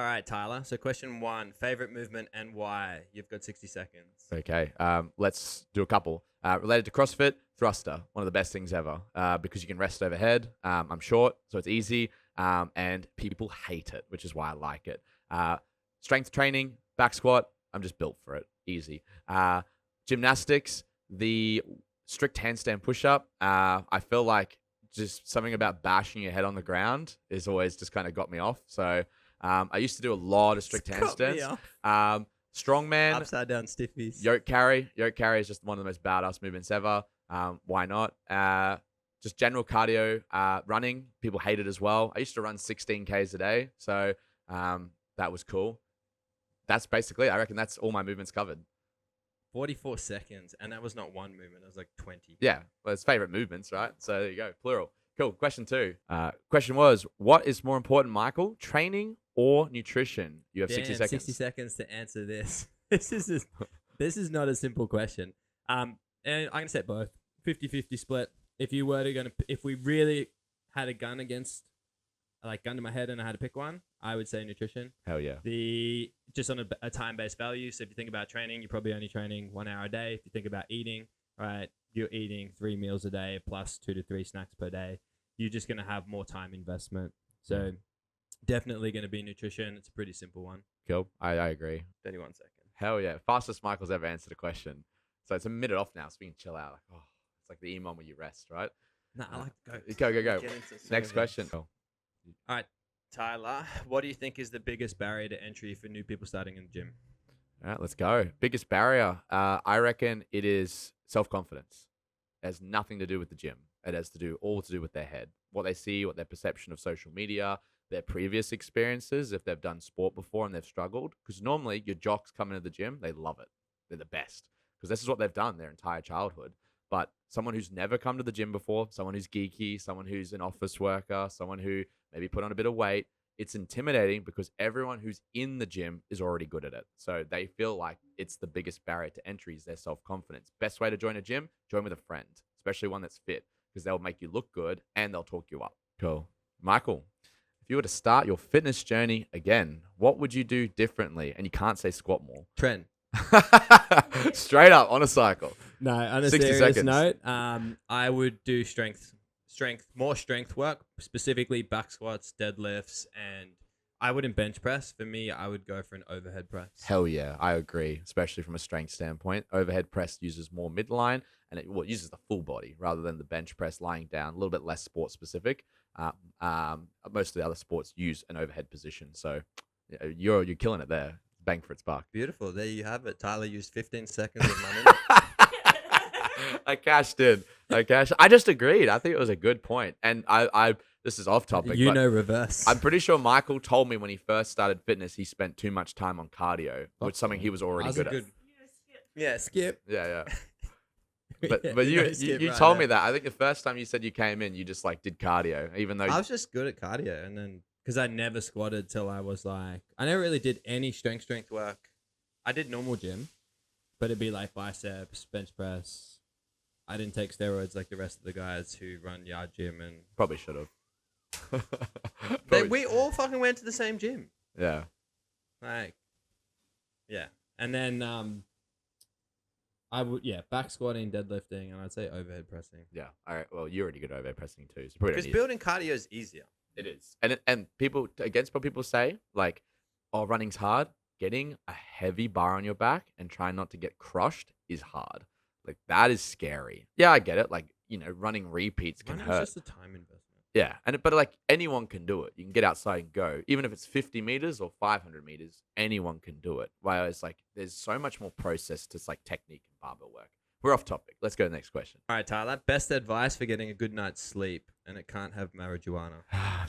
All right, Tyler. So question 1, favorite movement and why? You've got 60 seconds. Okay, let's do a couple. Related to CrossFit, thruster, one of the best things ever because you can rest overhead. I'm short, so it's easy, and people hate it, which is why I like it. Strength training, back squat, I'm just built for it. Easy. Gymnastics, the strict handstand push-up, I feel like just something about bashing your head on the ground is always just kind of got me off. So I used to do a lot of strict handstands. Strongman, Upside down stiffies. yoke carry. Yoke carry is just one of the most badass movements ever. Why not? Just general cardio, running. People hate it as well. I used to run 16 Ks a day. So that was cool. That's basically, I reckon that's all my movements covered. 44 seconds. And that was not one movement. It was like 20. Yeah. Well, it's favorite movements, right? So there you go. Plural. Cool. Question 2. Question was, what is more important, Michael? Training or nutrition? You have 60 seconds. 60 seconds to answer this. This is not a simple question. And I'm going to set both. 50-50 split. If we really had a gun gun to my head and I had to pick one, I would say nutrition. Hell yeah. Just on a time-based value. So if you think about training, you're probably only training 1 hour a day. If you think about eating, right, you're eating 3 meals a day plus 2 to 3 snacks per day. You're just going to have more time investment. So definitely going to be nutrition. It's a pretty simple one. Cool. I agree. 31 seconds. Hell yeah. Fastest Michael's ever answered a question. So it's a minute off now, so we can chill out. It's like the emo where you rest, right? No, I like to go. Go. Next question. All right, Tyler, what do you think is the biggest barrier to entry for new people starting in the gym? All right, let's go. Biggest barrier, I reckon it is self-confidence. It has nothing to do with the gym. It has all to do with their head, what they see, what their perception of social media, their previous experiences, if they've done sport before and they've struggled. Because normally your jocks come into the gym, they love it. They're the best because this is what they've done their entire childhood. But someone who's never come to the gym before, someone who's geeky, someone who's an office worker, someone who maybe put on a bit of weight, it's intimidating because everyone who's in the gym is already good at it. So they feel like it's the biggest barrier to entry is their self-confidence. Best way to join a gym, join with a friend, especially one that's fit, because they'll make you look good and they'll talk you up. Cool. Michael, if you were to start your fitness journey again, what would you do differently? And you can't say squat more. Trend. Straight up on a cycle. No, on a 60 serious seconds. note, I would do more strength work, specifically back squats, deadlifts, and I wouldn't bench press. For me, I would go for an overhead press. Hell yeah, I agree, especially from a strength standpoint. Overhead press uses more midline, and it uses the full body rather than the bench press lying down, a little bit less sport specific. Most of the other sports use an overhead position, so you're killing it there. Bang for its buck. Beautiful. There you have it. Tyler used 15 seconds of money. I cashed in. I just agreed. I think it was a good point. And I this is off topic. Reverse. I'm pretty sure Michael told me when he first started fitness, he spent too much time on cardio, which is something he was already good at. Yeah, skip. Yeah. But you told me that. I think the first time you said you came in, you just like did cardio, even though I was just good at cardio, and then because I never squatted till I was like, I never really did any strength work. I did normal gym, but it'd be like biceps, bench press. I didn't take steroids like the rest of the guys who run yard gym and probably should have. We all fucking went to the same gym. Yeah. Yeah. And then I would back squatting, deadlifting, and I'd say overhead pressing. Yeah. All right. Well, you're already good at overhead pressing too. So because building cardio is easier. It is. And people, against what people say, like, oh, running's hard. Getting a heavy bar on your back and trying not to get crushed is hard. Like, that is scary. Yeah, I get it. Like, running repeats can hurt. It's just a time investment. Yeah. But like anyone can do it. You can get outside and go. Even if it's 50 meters or 500 meters, anyone can do it. Whereas like there's so much more process to like technique and barbell work. We're off topic. Let's go to the next question. All right, Tyler. Best advice for getting a good night's sleep, and it can't have marijuana.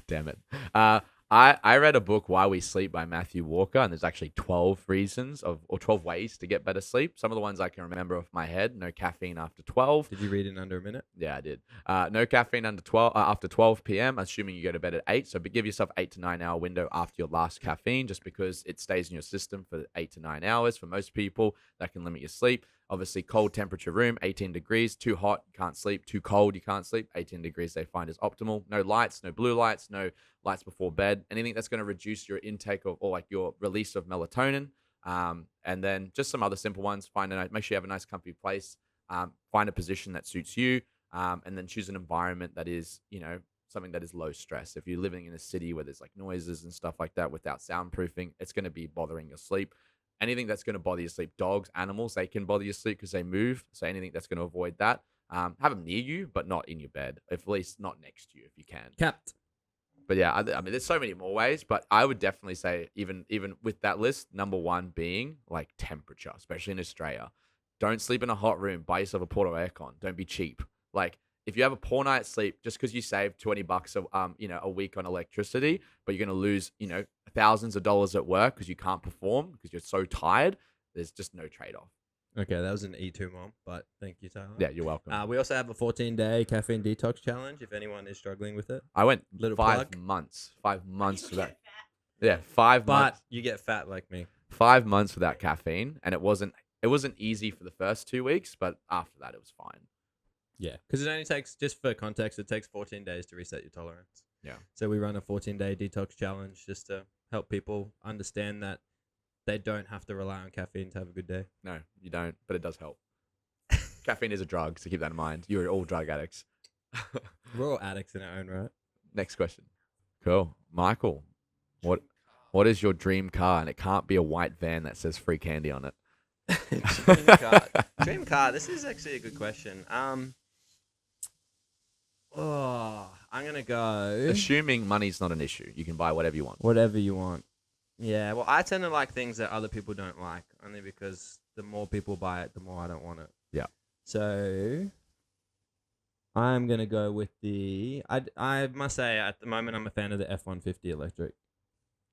Damn it. I read a book, Why We Sleep by Matthew Walker, and there's actually 12 reasons or 12 ways to get better sleep. Some of the ones I can remember off my head. No caffeine after 12. Did you read it in under a minute? Yeah, I did. No caffeine after 12 p.m., assuming you go to bed at 8. So give yourself 8 to 9 hour window after your last caffeine, just because it stays in your system for 8 to 9 hours. For most people, that can limit your sleep. Obviously, cold temperature room, 18 degrees. Too hot, you can't sleep. Too cold, you can't sleep. 18 degrees they find is optimal. No lights, no blue lights, no lights before bed, anything that's going to reduce your intake of, or like your release of melatonin. And then just some other simple ones. Make sure you have a nice comfy place. Find a position that suits you. And then choose an environment that is, something that is low stress. If you're living in a city where there's like noises and stuff like that without soundproofing, it's going to be bothering your sleep. Anything that's going to bother your sleep, dogs, animals, they can bother your sleep because they move. So anything that's going to avoid that, have them near you, but not in your bed. At least not next to you if you can. Capped. But yeah, I mean, there's so many more ways, but I would definitely say even with that list, number one being like temperature, especially in Australia. Don't sleep in a hot room. Buy yourself a portable aircon. Don't be cheap. Like if you have a poor night's sleep, just because you save $20 a week on electricity, but you're going to lose, thousands of dollars at work because you can't perform because you're so tired, there's just no trade-off. Okay, that was an E2 mom, but thank you, Tyler. Yeah, you're welcome. We also have a 14-day caffeine detox challenge if anyone is struggling with it. I went Little 5 plug. months. 5 months without. Yeah, 5 months. But you get fat like me. 5 months without caffeine, and it wasn't easy for the first 2 weeks, but after that, it was fine. Yeah, because it only takes, just for context, it takes 14 days to reset your tolerance. Yeah. So we run a 14-day detox challenge just to help people understand that they don't have to rely on caffeine to have a good day. No, you don't, but it does help. Caffeine is a drug, so keep that in mind. You're all drug addicts. We're all addicts in our own right. Next question. Cool. Michael, what is your dream car? And it can't be a white van that says free candy on it. Dream car. Dream car. This is actually a good question. I'm gonna go. Assuming money's not an issue, you can buy whatever you want. Whatever you want. Yeah. Well, I tend to like things that other people don't like, only because the more people buy it, the more I don't want it. Yeah. So I'm gonna go with the. I must say, at the moment, I'm a fan of the F-150 electric.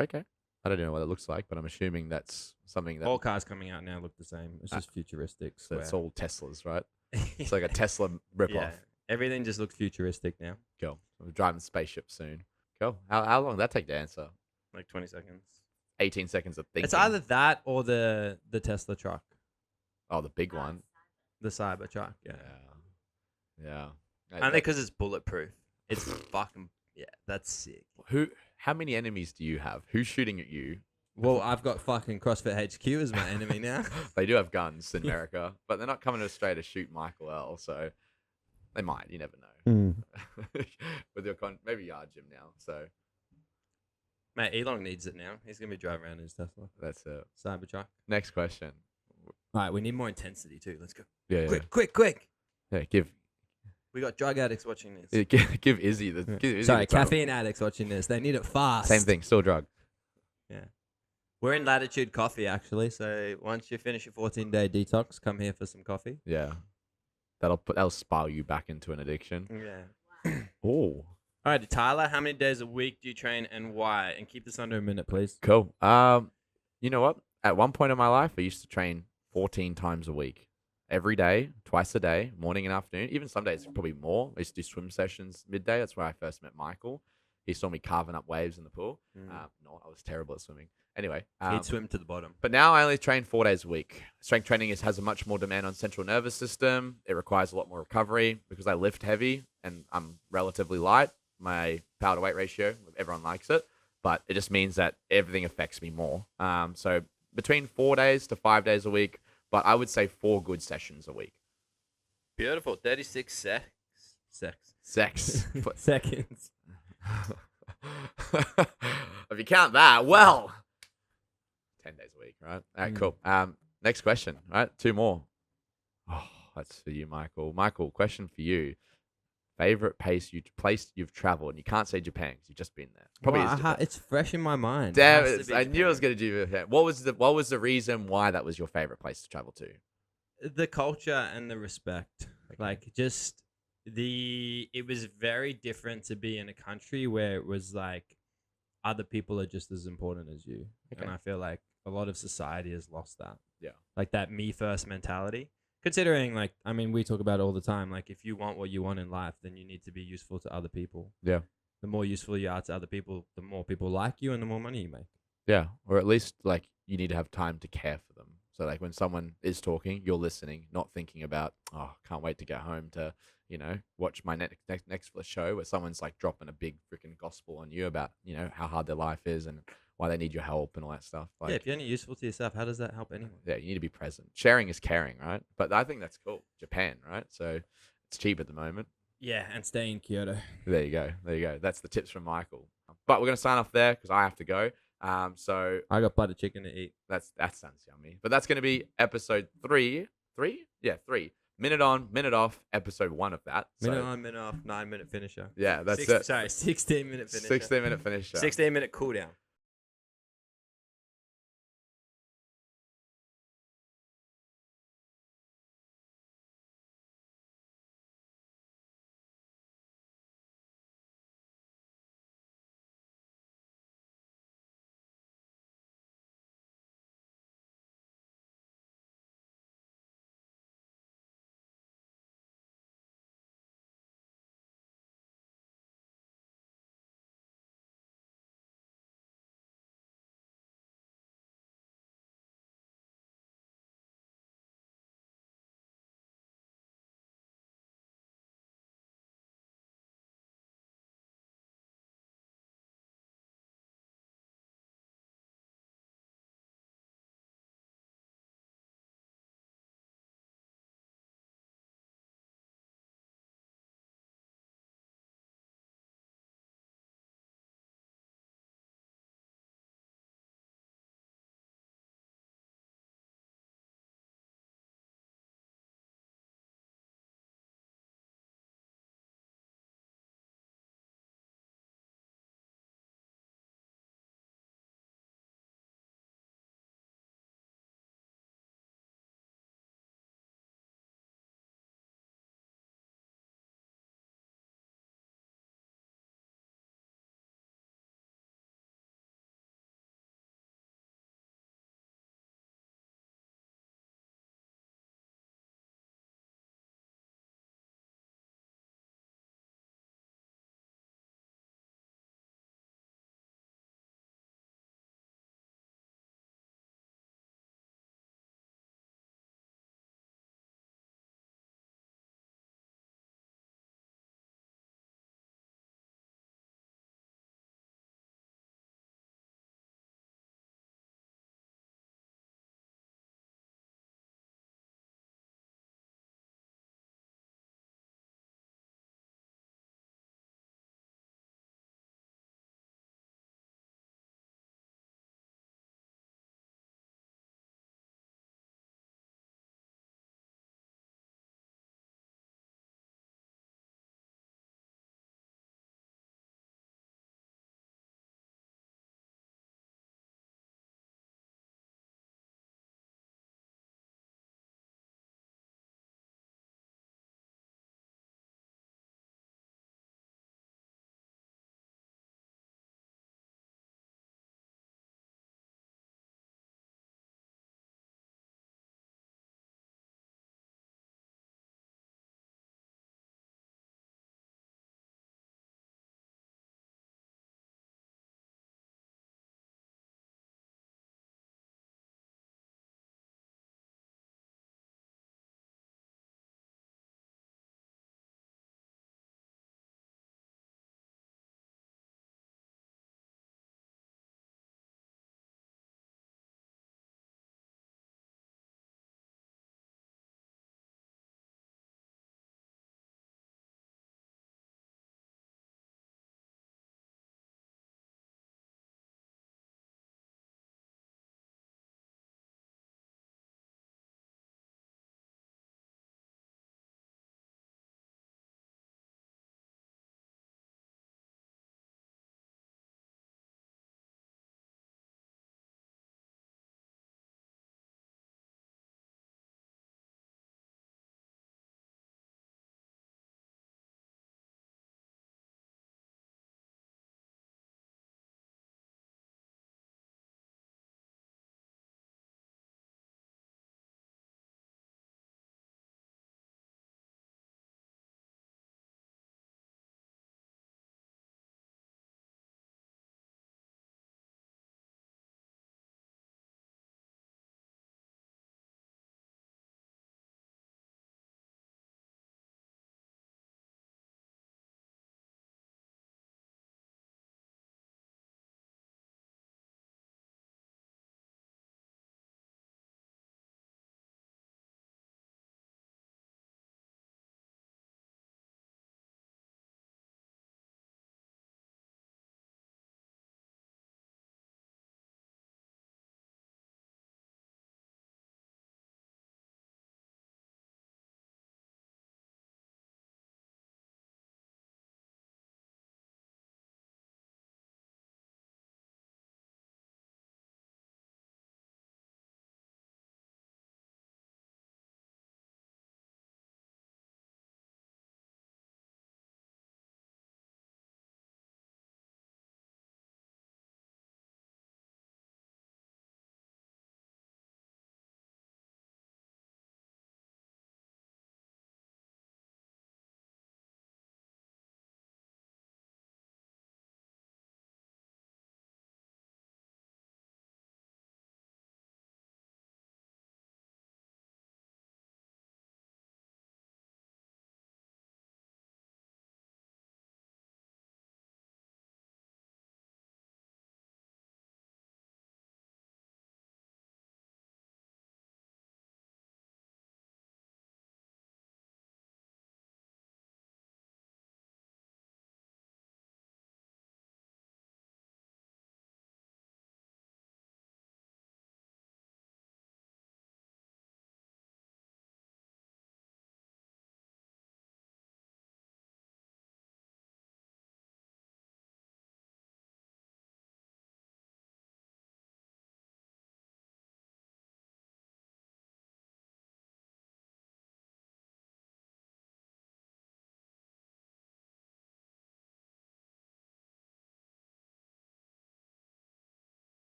Okay. I don't know what it looks like, but I'm assuming that's something that. All cars coming out now look the same. It's just futuristic. So it's all Teslas, right? It's like a Tesla ripoff. Yeah. Everything just looks futuristic now. Cool. We're driving spaceship soon. Cool. How long did that take to answer? Like 20 seconds. 18 seconds of thinking. It's either that or the Tesla truck. Oh, the big one. The Cybertruck, yeah. Yeah. Only because it's bulletproof. It's fucking, yeah, that's sick. How many enemies do you have? Who's shooting at you? Well, I've got fucking CrossFit HQ as my enemy now. They do have guns in America, but they're not coming to Australia to shoot Michael L. So they might. You never know. With your maybe you are Jim now. So mate, Elon needs it now. He's gonna be driving around in his Tesla. That's it. Cybertruck. Next question. All right, we need more intensity too. Let's go. Yeah. Quick. Yeah. Give We got drug addicts watching this. give Izzy the. Give Izzy Sorry, the title. caffeine addicts watching this. They need it fast. Same thing. Still drug. Yeah. We're in Latitude Coffee, actually. So once you finish your 14-day detox, come here for some coffee. Yeah. That'll spile you back into an addiction. Yeah. Oh. All right, Tyler, how many days a week do you train and why? And keep this under a minute, please. Cool. You know what? At one point in my life, I used to train 14 times a week. Every day, twice a day, morning and afternoon. Even some days, probably more. I used to do swim sessions midday. That's where I first met Michael. He saw me carving up waves in the pool. No, I was terrible at swimming. Anyway. He'd swim to the bottom. But now I only train 4 days a week. Strength training has a much more demand on central nervous system. It requires a lot more recovery because I lift heavy and I'm relatively light. My power to weight ratio, everyone likes it. But it just means that everything affects me more. So between 4 days to 5 days a week. But I would say 4 good sessions a week. Beautiful. 36 Seconds. If you count that, well, 10 days a week, right? All right, cool. Next question, right? 2 more. Oh, that's for you, Michael. Michael, question for you. Favorite place you've traveled, and you can't say Japan because you've just been there. Probably is Japan. It's fresh in my mind. Damn it! I knew I was going to do Japan. What was the reason why that was your favorite place to travel to? The culture and the respect. Okay. Like just it was very different to be in a country where it was like other people are just as important as you. Okay. And I feel like a lot of society has lost that. Yeah. Like that me first mentality. Considering, like, I mean, we talk about it all the time. Like, if you want what you want in life, then you need to be useful to other people. Yeah. The more useful you are to other people, the more people like you and the more money you make. Yeah. Or at least, like, you need to have time to care for them. So, like, when someone is talking, you're listening, not thinking about, oh, can't wait to get home to watch my next show where someone's like dropping a big freaking gospel on you about, how hard their life is and why they need your help and all that stuff. Yeah, Like, if you're only useful to yourself, how does that help anyone? yeah, you need to be present. Sharing is caring, right? But I think that's cool. Japan, right? So it's cheap at the moment. Yeah, and stay in Kyoto. There you go. There you go. That's the tips from Michael. But we're gonna sign off there because I have to go. So I got butter chicken to eat. that sounds yummy. But that's gonna be episode 3. 3? Yeah, 3. Minute on, minute off. Episode 1 of that. Minute So, on, minute off, 9-minute finisher. yeah, that's it. Sorry, 16-minute finisher. 16-minute finisher. 16-minute cooldown.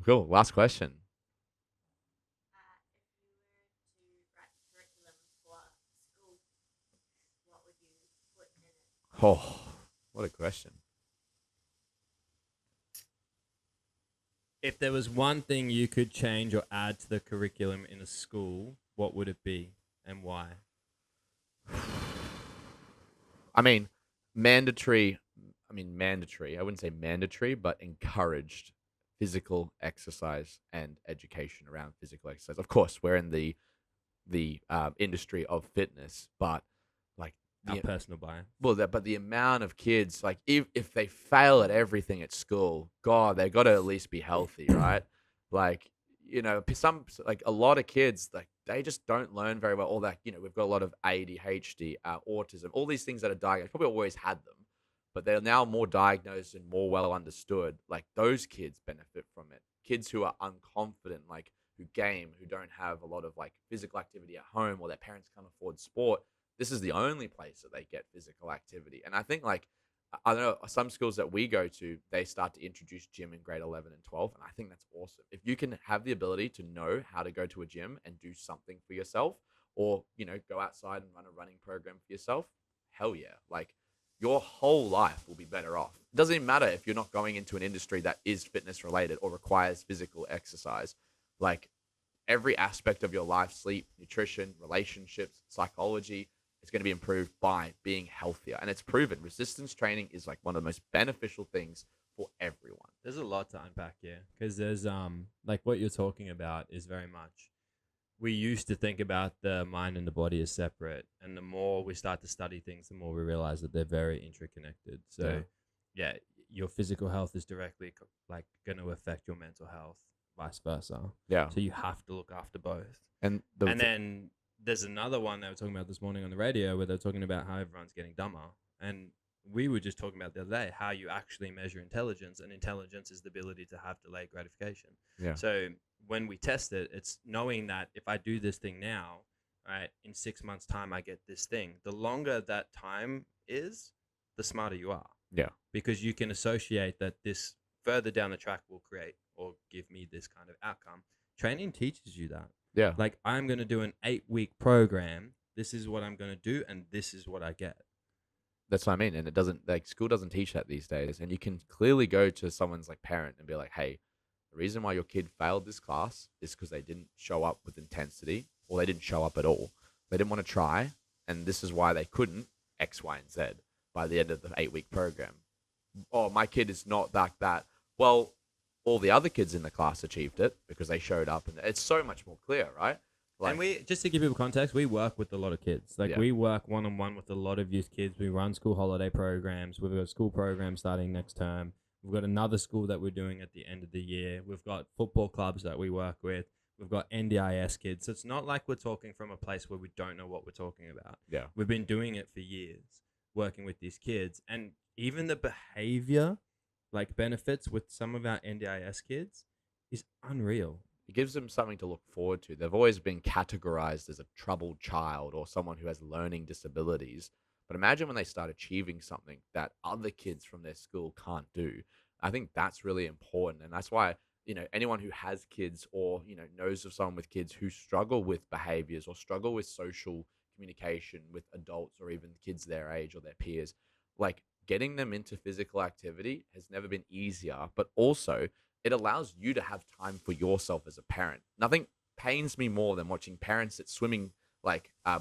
Cool. Last question. If you were to write the curriculum for school, what would you put in it? Oh, what a question. If there was one thing you could change or add to the curriculum in a school, what would it be and why? I mean, mandatory. I wouldn't say mandatory, but encouraged physical exercise and education around physical exercise. Of course, we're in the industry of fitness, but like Our personal bias. well, but the amount of kids, like if they fail at everything at school, God, they got to at least be healthy, right? Like, like a lot of kids, like they just don't learn very well. All that, we've got a lot of ADHD, autism, all these things that are diagnosed. Probably always had them, but they're now more diagnosed and more well understood. Like those kids benefit from it. Kids who are unconfident, like who game, who don't have a lot of like physical activity at home, or their parents can't afford sport. This is the only place that they get physical activity. And I think like, I don't know, some schools that we go to, they start to introduce gym in grade 11 and 12. And I think that's awesome. If you can have the ability to know how to go to a gym and do something for yourself, or, go outside and run a running program for yourself, hell yeah. Like your whole life will be better off. It doesn't even matter if you're not going into an industry that is fitness related or requires physical exercise. Like every aspect of your life, sleep, nutrition, relationships, psychology, it's going to be improved by being healthier. And it's proven resistance training is like one of the most beneficial things for everyone. There's a lot to unpack here because there's like what you're talking about is very much we used to think about the mind and the body as separate, and the more we start to study things, the more we realize that they're very interconnected. So yeah, your physical health is directly like going to affect your mental health, vice versa. Yeah. So you have to look after both. And then there's another one they were talking about this morning on the radio where they're talking about how everyone's getting dumber. And we were just talking about the other day how you actually measure intelligence, and intelligence is the ability to have delayed gratification. Yeah. So when we test it, it's knowing that if I do this thing now, right, in 6 months' time, I get this thing. The longer that time is, the smarter you are. Yeah. Because you can associate that this further down the track will create or give me this kind of outcome. Training teaches you that. Yeah. Like, I'm going to do an 8-week program. This is what I'm going to do, and this is what I get. That's what I mean. And it doesn't, like, school doesn't teach that these days. And you can clearly go to someone's like parent and be like, hey, the reason why your kid failed this class is because they didn't show up with intensity, or they didn't show up at all. They didn't want to try. And this is why they couldn't X, Y, and Z by the end of the 8-week program. Oh, my kid is not like that. Well, all the other kids in the class achieved it because they showed up, and it's so much more clear, right? Like, and we, just to give people context, we work with a lot of kids. Like, we work one-on-one with a lot of youth kids. We run school holiday programs. We've got school programs starting next term. We've got another school that we're doing at the end of the year. We've got football clubs that we work with. We've got NDIS kids. So it's not like we're talking from a place where we don't know what we're talking about. Yeah. We've been doing it for years, working with these kids. And even the behavior, like, benefits with some of our NDIS kids is unreal. It gives them something to look forward to. They've always been categorized as a troubled child or someone who has learning disabilities. But imagine when they start achieving something that other kids from their school can't do. I think that's really important. And that's why, anyone who has kids or, knows of someone with kids who struggle with behaviors or struggle with social communication with adults or even kids their age or their peers, like, getting them into physical activity has never been easier, but also it allows you to have time for yourself as a parent. Nothing pains me more than watching parents at swimming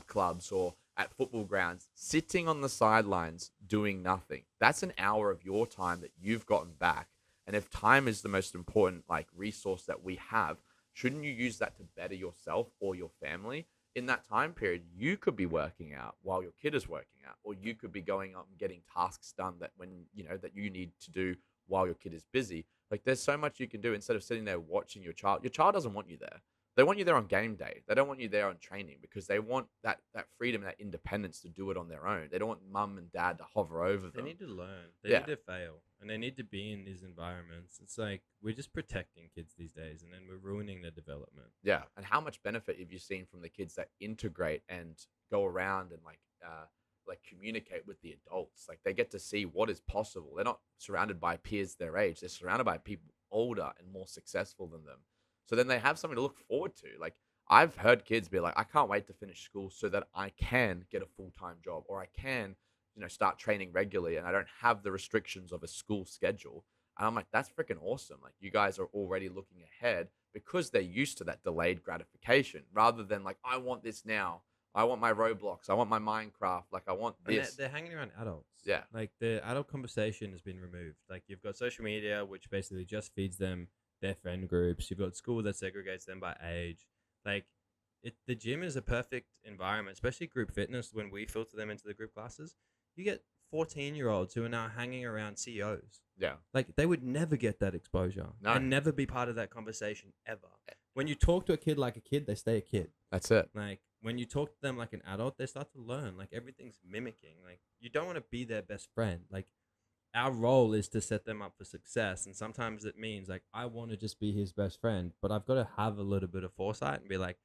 clubs or at football grounds sitting on the sidelines doing nothing. That's an hour of your time that you've gotten back. And if time is the most important resource that we have, shouldn't you use that to better yourself or your family? In that time period, you could be working out while your kid is working out, or you could be going up and getting tasks done that that you need to do while your kid is busy. Like, there's so much you can do instead of sitting there watching your child. Your child doesn't want you there. They want you there on game day. They don't want you there on training because they want that freedom, that independence to do it on their own. They don't want mum and dad to hover over them. They need to learn. They need to fail. And they need to be in these environments. It's like we're just protecting kids these days, and then we're ruining their development. Yeah. And how much benefit have you seen from the kids that integrate and go around and communicate with the adults? Like, they get to see what is possible. They're not surrounded by peers their age. They're surrounded by people older and more successful than them. So then they have something to look forward to. Like, I've heard kids be like, I can't wait to finish school so that I can get a full-time job, or I can, start training regularly and I don't have the restrictions of a school schedule. And I'm like, that's freaking awesome. Like, you guys are already looking ahead because they're used to that delayed gratification rather than like, I want this now. I want my Roblox. I want my Minecraft. Like, I want And this. they're hanging around adults. Yeah. Like the adult conversation has been removed. Like you've got social media, which basically just feeds them their friend groups. You've got school that segregates them by age. Like the gym is a perfect environment, especially group fitness. When we filter them into the group classes, you get 14-year-olds who are now hanging around CEOs. Yeah. Like they would never get that exposure and never be part of that conversation ever. When you talk to a kid like a kid, they stay a kid. That's it. Like when you talk to them like an adult, they start to learn. Like everything's mimicking. Like you don't want to be their best friend. Like our role is to set them up for success. And sometimes it means like, I want to just be his best friend, but I've got to have a little bit of foresight and be like,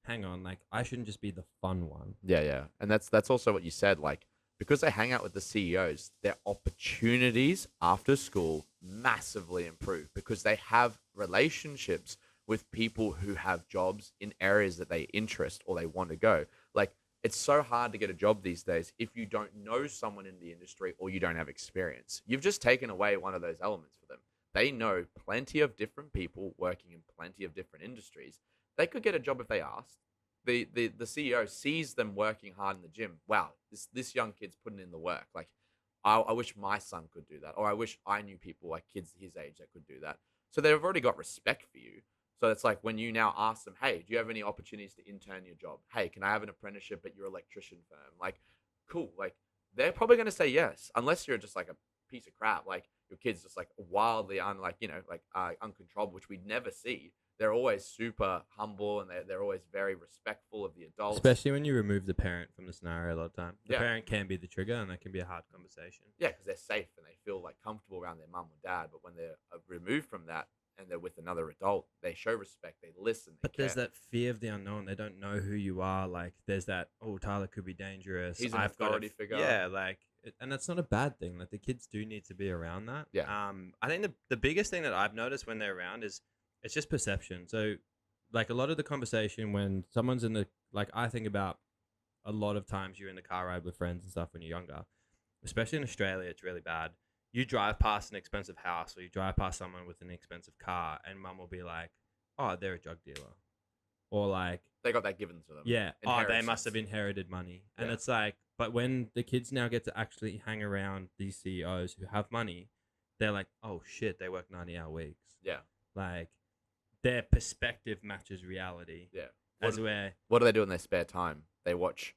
hang on, like I shouldn't just be the fun one. Yeah, yeah. And that's also what you said. Like, because they hang out with the CEOs, their opportunities after school massively improve because they have relationships with people who have jobs in areas that they interest or they want to go. Like, it's so hard to get a job these days if you don't know someone in the industry or you don't have experience. You've just taken away one of those elements for them. They know plenty of different people working in plenty of different industries. They could get a job if they asked. The CEO sees them working hard in the gym. Wow, this young kid's putting in the work. Like, I wish my son could do that. Or I wish I knew people like kids his age that could do that. So they've already got respect for you. So it's like when you now ask them, hey, do you have any opportunities to intern your job? Hey, can I have an apprenticeship at your electrician firm? Like, cool. Like, they're probably going to say yes, unless you're just like a piece of crap. Like, your kid's just like wildly uncontrollable, which we'd never see. They're always super humble and they're always very respectful of the adults. Especially when you remove the parent from the scenario a lot of time. The Yeah. parent can be the trigger and that can be a hard conversation. Yeah, because they're safe and they feel like comfortable around their mum or dad. But when they're removed from that and they're with another adult, they show respect, they listen, they But there's care. that fear of the unknown. They don't know who you are. Like there's that, oh, Tyler could be dangerous. He's an I've got authority figure. Yeah, like, and that's not a bad thing. Like the kids do need to be around that. Yeah. I think the biggest thing that I've noticed when they're around is it's just perception. So like a lot of the conversation when someone's in the, like I think about a lot of times you're in the car ride with friends and stuff when you're younger, especially in Australia, it's really bad. You drive past an expensive house or you drive past someone with an expensive car and mum will be like, oh, they're a drug dealer. Or like, They got that given to them. yeah, oh, they Inheritance. must have inherited money. And Yeah. it's like, but when the kids now get to actually hang around these CEOs who have money, they're like, oh shit, they work 90-hour weeks. Yeah. Like their perspective matches reality. Yeah. As where, What do they do in their spare time? They watch,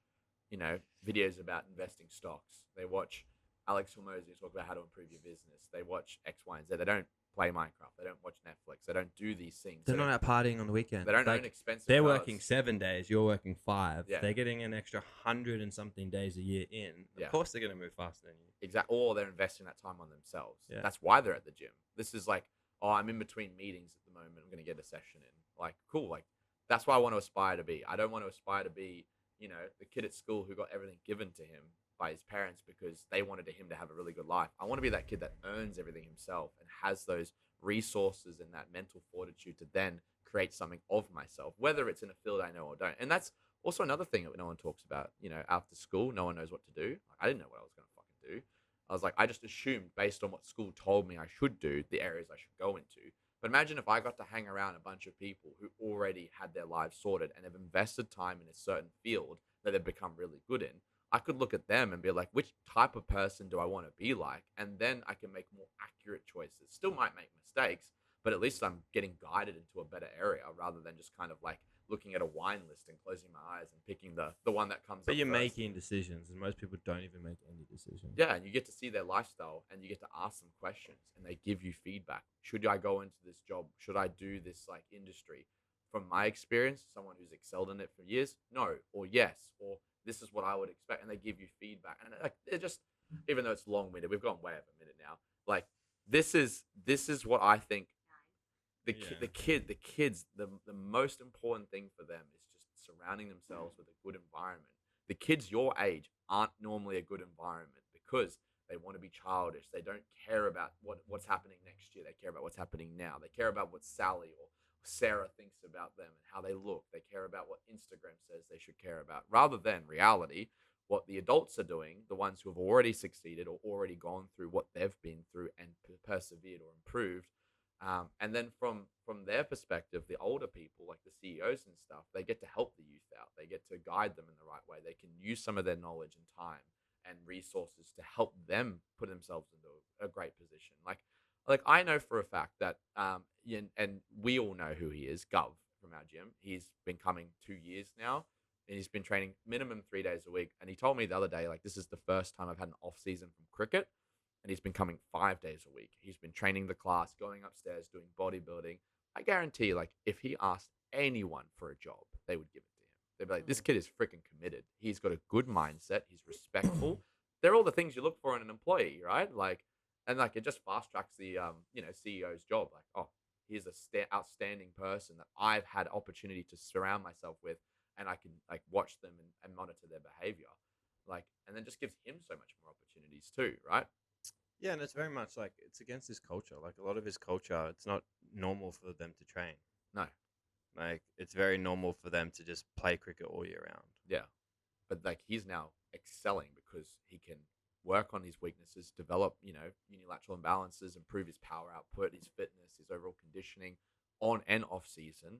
videos about investing stocks. They watch Alex Hormozy talk about how to improve your business. They watch X, Y, and Z. They don't play Minecraft. They don't watch Netflix. They don't do these things. they're not out partying on the weekend. They don't Like, own expensive they're cars. working 7 days. You're working 5. Yeah. They're getting an extra 100 and something days a year in. Yeah. Of course, they're going to move faster than you. Exactly. Or they're investing that time on themselves. Yeah. That's why they're at the gym. This is like, oh, I'm in between meetings at the moment. I'm going to get a session in. Like, cool. Like, that's what I want to aspire to be. I don't want to aspire to be, the kid at school who got everything given to him by his parents because they wanted him to have a really good life. I want to be that kid that earns everything himself and has those resources and that mental fortitude to then create something of myself, whether it's in a field I know or don't. And that's also another thing that no one talks about. After school, no one knows what to do. Like, I didn't know what I was going to fucking do. I was like, I just assumed based on what school told me I should do, the areas I should go into. But imagine if I got to hang around a bunch of people who already had their lives sorted and have invested time in a certain field that they've become really good in. I could look at them and be like, which type of person do I want to be like? And then I can make more accurate choices. Still might make mistakes, but at least I'm getting guided into a better area rather than just kind of like looking at a wine list and closing my eyes and picking the one that comes up. But you're first. making decisions, and most people don't even make any decisions. Yeah, and you get to see their lifestyle and you get to ask them questions and they give you feedback. Should I go into this job? Should I do this like industry? From my experience, someone who's excelled in it for years, no, or yes, or this is what I would expect, and they give you feedback. And like they're just, even though it's long-winded, we've gone way over a minute now. Like this is what I think the kids, the most important thing for them is just surrounding themselves with a good environment. The kids your age aren't normally a good environment because They want to be childish. They don't care about what's happening next year. They care about what's happening now. They care about what Sally or Sarah thinks about them and how they look. They care about what Instagram says they should care about, rather than reality, what the adults are doing, the ones who have already succeeded or already gone through what they've been through and persevered or improved. And then from their perspective, the older people, like the CEOs and stuff, they get to help the youth out. They get to guide them in the right way. They can use some of their knowledge and time and resources to help them put themselves into a great position. Like I know for a fact that, and we all know who he is, Gov from our gym. He's been coming 2 years now, and he's been training minimum 3 days a week. And he told me the other day, like, this is the first time I've had an off season from cricket, and he's been coming 5 days a week. He's been training the class, going upstairs, doing bodybuilding. I guarantee, like, if he asked anyone for a job, they would give it to him. They'd be like, this kid is freaking committed. He's got a good mindset. He's respectful. They're all the things you look for in an employee, right? Like, and like it just fast tracks the CEO's job. Like, oh, he's a outstanding person that I've had opportunity to surround myself with, and I can like watch them and monitor their behavior. Like, and then just gives him so much more opportunities too, right? Yeah, and it's very much like it's against his culture. Like a lot of his culture, it's not normal for them to train. No. Like it's very normal for them to just play cricket all year round. Yeah. But like he's now excelling because he can work on his weaknesses, develop, unilateral imbalances, improve his power output, his fitness, his overall conditioning on and off season.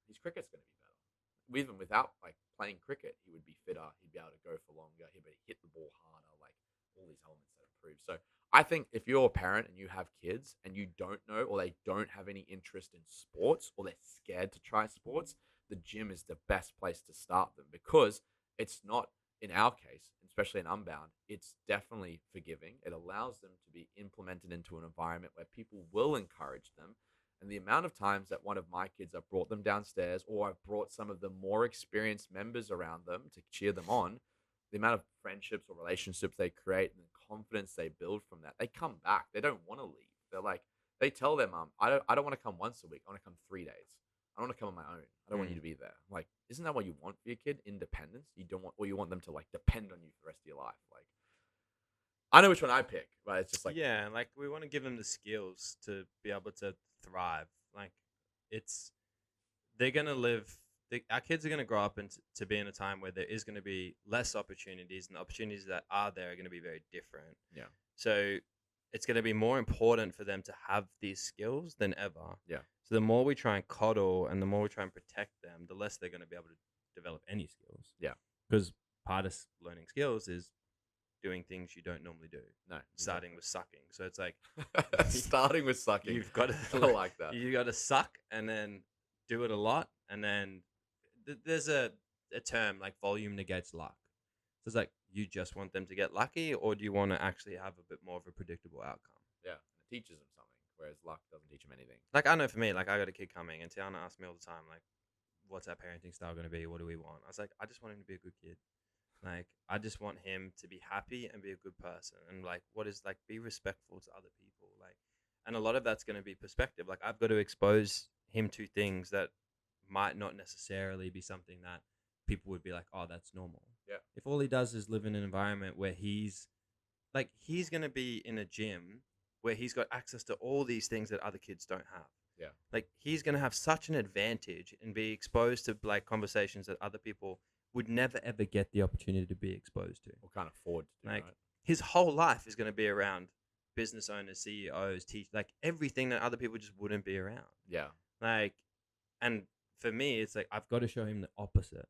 His cricket's going to be better. Even without like playing cricket, he would be fitter. He'd be able to go for longer. He'd be able to hit the ball harder. Like all these elements that improve. So I think if you're a parent and you have kids and you don't know, or they don't have any interest in sports, or they're scared to try sports, the gym is the best place to start them, because it's not, in our case, especially in Unbound, it's definitely forgiving. It allows them to be implemented into an environment where people will encourage them. And the amount of times that one of my kids, I've brought them downstairs, or I've brought some of the more experienced members around them to cheer them on, the amount of friendships or relationships they create and the confidence they build from that, they come back. They don't want to leave. They're like, they tell their mom, I don't want to come once a week. I want to come 3 days. I don't want to come on my own. I don't want you to be there. Like, isn't that what you want for your kid? Independence? You don't want, or you want them to like depend on you for the rest of your life. Like, I know which one I pick, but it's just like, yeah, like we want to give them the skills to be able to thrive. Like they're going to live, our kids are going to grow up to be in a time where there is going to be less opportunities, and the opportunities that are there are going to be very different. Yeah. So it's going to be more important for them to have these skills than ever. Yeah. So the more we try and coddle and the more we try and protect them, the less they're going to be able to develop any skills. Yeah. Because part of learning skills is doing things you don't normally do. No. Starting with sucking. So it's like starting with sucking. You've got to I like that. You got to suck and then do it a lot, and then there's a term like volume negates luck. So it's like, you just want them to get lucky, or do you want to actually have a bit more of a predictable outcome? Yeah, it teaches them something, whereas luck doesn't teach them anything. Like, I know for me, like, I got a kid coming, and Tiana asks me all the time, like, what's our parenting style going to be? What do we want? I was like, I just want him to be a good kid. Like, I just want him to be happy and be a good person. And, like, what is, like, be respectful to other people. Like, and a lot of that's going to be perspective. Like, I've got to expose him to things that might not necessarily be something that people would be like, oh, that's normal. Yeah. If all he does is live in an environment where he's going to be in a gym where he's got access to all these things that other kids don't have. Yeah. Like, he's going to have such an advantage and be exposed to like conversations that other people would never ever get the opportunity to be exposed to. Or can't afford to do, Like, right? his whole life is going to be around business owners, CEOs, like everything that other people just wouldn't be around. Yeah. Like, and for me, it's like, I've got to show him the opposite.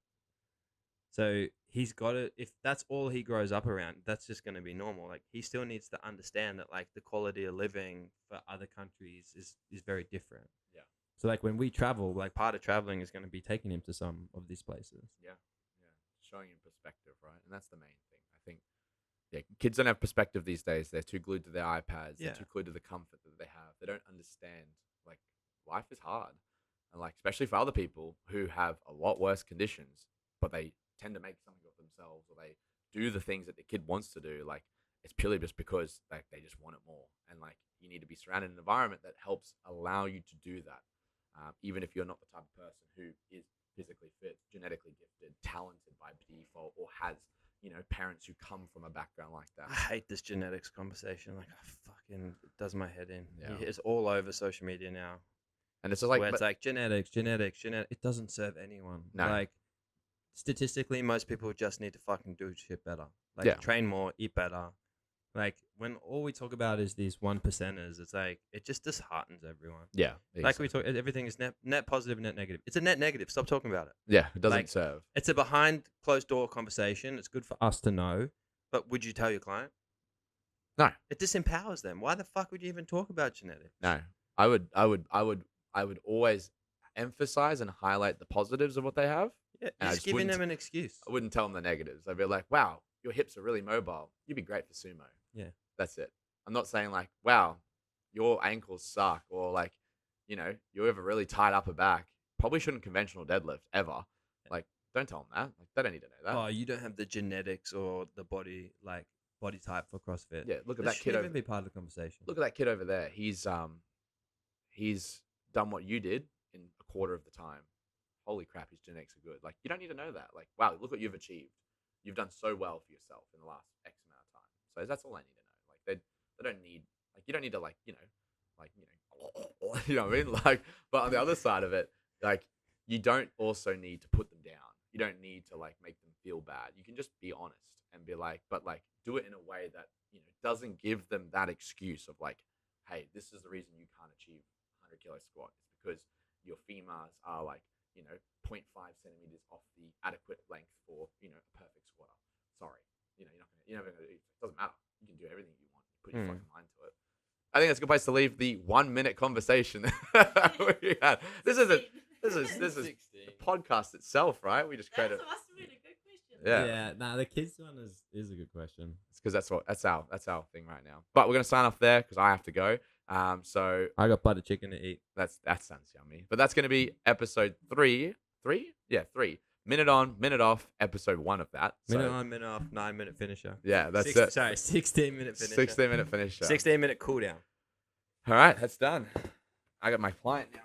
So he's got to, if that's all he grows up around, that's just going to be normal. Like, he still needs to understand that, like, the quality of living for other countries is very different. Yeah. So, like, when we travel, like, part of traveling is going to be taking him to some of these places. Yeah. Yeah. Showing him perspective, right? And that's the main thing. I think, yeah, kids don't have perspective these days. They're too glued to their iPads. Yeah. They're too glued to the comfort that they have. They don't understand, like, life is hard. And, like, especially for other people who have a lot worse conditions, but they tend to make something of themselves, or they do the things that the kid wants to do. Like, it's purely just because like they just want it more. And like, you need to be surrounded in an environment that helps allow you to do that. Even if you're not the type of person who is physically fit, genetically gifted, talented by default, or has parents who come from a background like that. I hate this genetics conversation. Like, it does my head in. Yeah. It's all over social media now. And it's just like, where it's like genetics. It doesn't serve anyone. No. Like, statistically, most people just need to fucking do shit better. Like, Yeah. train more, eat better. Like, when all we talk about is these 1%ers, it's like, it just disheartens everyone. yeah, Like we talk, everything is net positive, net negative. It's a net negative. Stop talking about it. yeah, it doesn't like- serve. It's a behind closed door conversation. It's good for us to know. But would you tell your client? No. It disempowers them. Why the fuck would you even talk about genetics? No, I would always emphasize and highlight the positives of what they have. Yeah, And I you're just just giving wouldn't- them an excuse. I wouldn't tell them the negatives. I'd be like, wow, your hips are really mobile. You'd be great for sumo. Yeah. That's it. I'm not saying like, wow, your ankles suck, or like, you have a really tight upper back. Probably shouldn't conventional deadlift ever. Like, don't tell them that. Like, they don't need to know that. Oh, you don't have the genetics or the body type for CrossFit. Yeah, look at That that kid shouldn't over. even be part of the conversation. Look at that kid over there. He's done what you did in a quarter of the time. Holy crap, his genetics are good. Like, you don't need to know that. Like, wow, look what you've achieved. You've done so well for yourself in the last X amount of time. So that's all I need to know. Like, they don't need, like, you don't need to you know what I mean? Like, but on the other side of it, like, you don't also need to put them down. You don't need to like make them feel bad. You can just be honest and be like, but like, do it in a way that doesn't give them that excuse of like, hey, this is the reason you can't achieve 100 kilo squat. It's because your femurs are like 0.5 centimeters off the adequate length for a perfect squatter. Sorry, you're never gonna. It doesn't matter. You can do everything you want. Put your fucking mind to it. I think that's a good place to leave the 1 minute conversation we had. This is the podcast itself, right? We just created. That must have been a good question. Yeah. Nah, the kids one is a good question. It's because that's our thing right now. But we're gonna sign off there because I have to go. So I got butter chicken to eat. that sounds yummy. But that's gonna be episode 3. 3? Yeah, 3. Minute on, minute off. Episode 1 of that. Minute So, on, minute off, 9-minute finisher. yeah, that's it. Sorry, 16-minute finisher. 16-minute finisher. 16-minute cool down. All right, that's done. I got my client now.